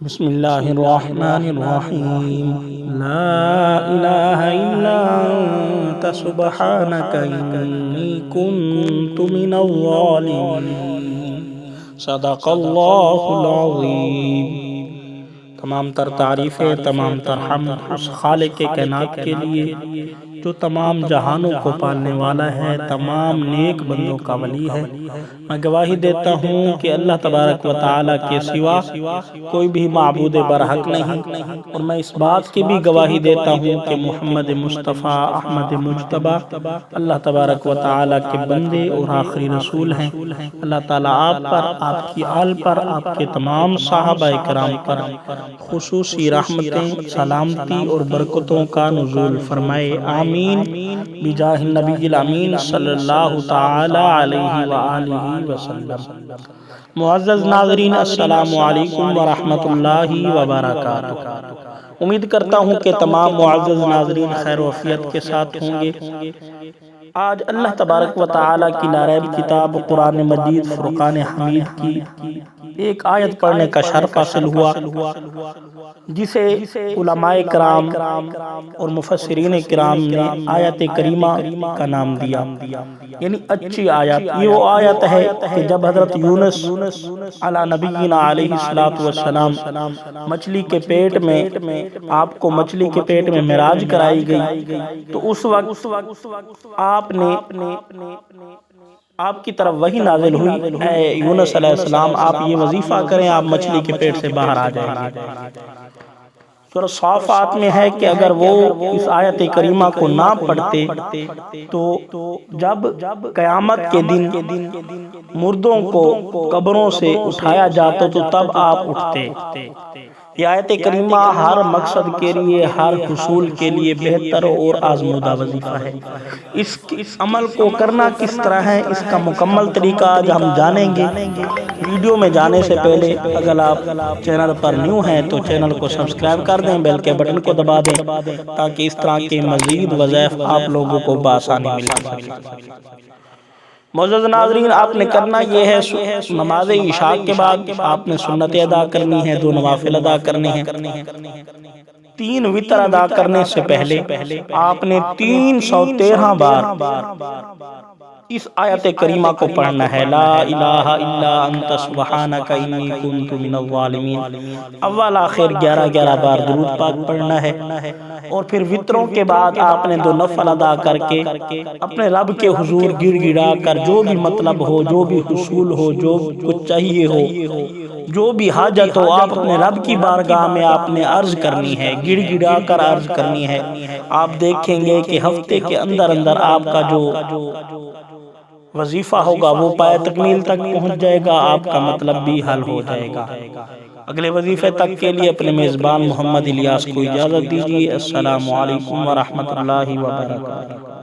بسم اللہ الرحمن الرحیم لا الہ الا انت سبحانک انی کنت من الظالمین صدق اللہ العظیم۔ تمام تر تعریفیں، تمام تر حمد اس خالق کائنات کے لیے جو تمام جہانوں کو پالنے والا ہے، تمام نیک بندوں کا ولی ہے۔ میں گواہی دیتا ہوں کہ اللہ تبارک و تعالیٰ کے سوا کوئی بھی معبود برحق نہیں، اور میں اس بات کی بھی گواہی دیتا ہوں کہ محمد مصطفیٰ احمد مجتبیٰ اللہ تبارک و تعالیٰ کے بندے اور آخری رسول ہیں۔ اللہ تعالیٰ آپ پر، آپ کی آل پر، آپ کے تمام صحابہ کرام پر خصوصی رحمتیں، سلامتی اور برکتوں کا نزول فرمائے، آمین بجاہ النبی الامین صلی اللہ تعالی علیہ وآلہ وسلم۔ معزز ناظرین، السلام علیکم ورحمۃ اللہ وبرکاتہ۔ امید کرتا ہوں کہ تمام معزز ناظرین خیر و عافیت کے ساتھ ہوں گے۔ آج اللہ تبارک و تعالیٰ کی لاریب کتاب قرآن مجید فرقان حمید کی ایک آیت پڑھنے کا شرف حاصل ہوا، جسے علماء کرام اور مفسرین کرام نے آیت کریمہ کا نام دیا، یعنی اچھی آیت۔ یہ وہ آیت ہے کہ جب حضرت یونس علی نبینا علیہ السلام مچھلی کے پیٹ میں، آپ کو مچھلی کے پیٹ میں معراج کرائی گئی، تو اس وقت آپ کی طرف وحی نازل ہوئی، اے یونس علیہ السلام آپ یہ وظیفہ کریں، آپ مچھلی کے پیٹ سے باہر آ جائیں گے۔ سورہ صافات میں ہے کہ اگر وہ اس آیت کریمہ کو نہ پڑھتے تو جب قیامت کے دن مردوں کو قبروں سے اٹھایا جاتا تو تب آپ اٹھتے۔ یہ آیت کریمہ ہر مقصد کے لیے، ہر حصول کے لیے بہتر اور آزمودہ وظیفہ ہے۔ اس عمل کو کرنا کس طرح ہے، اس کا مکمل طریقہ آج ہم جانیں گے۔ ویڈیو میں جانے سے پہلے اگر آپ چینل پر نیو ہیں تو چینل کو سبسکرائب کر دیں، بیل کے بٹن کو دبا دیں تاکہ اس طرح کے مزید وظائف آپ لوگوں کو بآسانی مل سکیں۔ معزز ناظرین، آپ نے کرنا یہ ہے، نماز عشاء کے بعد آپ نے سنتیں ادا کرنی ہے، 2 نوافل ادا کرنے ہیں۔ 3 وتر ادا کرنے سے پہلے آپ نے 313 بار اس آیت کریمہ کو پڑھنا ہے، لا الہ الا انت سبحانک انی کنت من الظالمین۔ اول آخر 11 بار درود پاک پڑھنا ہے، اور پھر وتروں کے بعد آپ نے 2 نفل ادا کر کے اپنے رب کے حضور گڑ گڑا کر جو بھی مطلب ہو، جو بھی حصول ہو، جو کچھ چاہیے ہو، جو بھی حاجت ہو، آپ اپنے رب کی بارگاہ میں آپ نے عرض کرنی ہے، گڑ گڑا کر عرض کرنی ہے۔ آپ دیکھیں گے کہ ہفتے کے اندر آپ کا جو وظیفہ ہوگا وہ پائے تکمیل تک پہنچ جائے گا، آپ کا مطلب بھی حل ہو جائے گا۔ اگلے وظیفے تک کے لیے اپنے میزبان محمد الیاس کو اجازت دیجیے۔ السلام علیکم ورحمۃ اللہ وبرکاتہ۔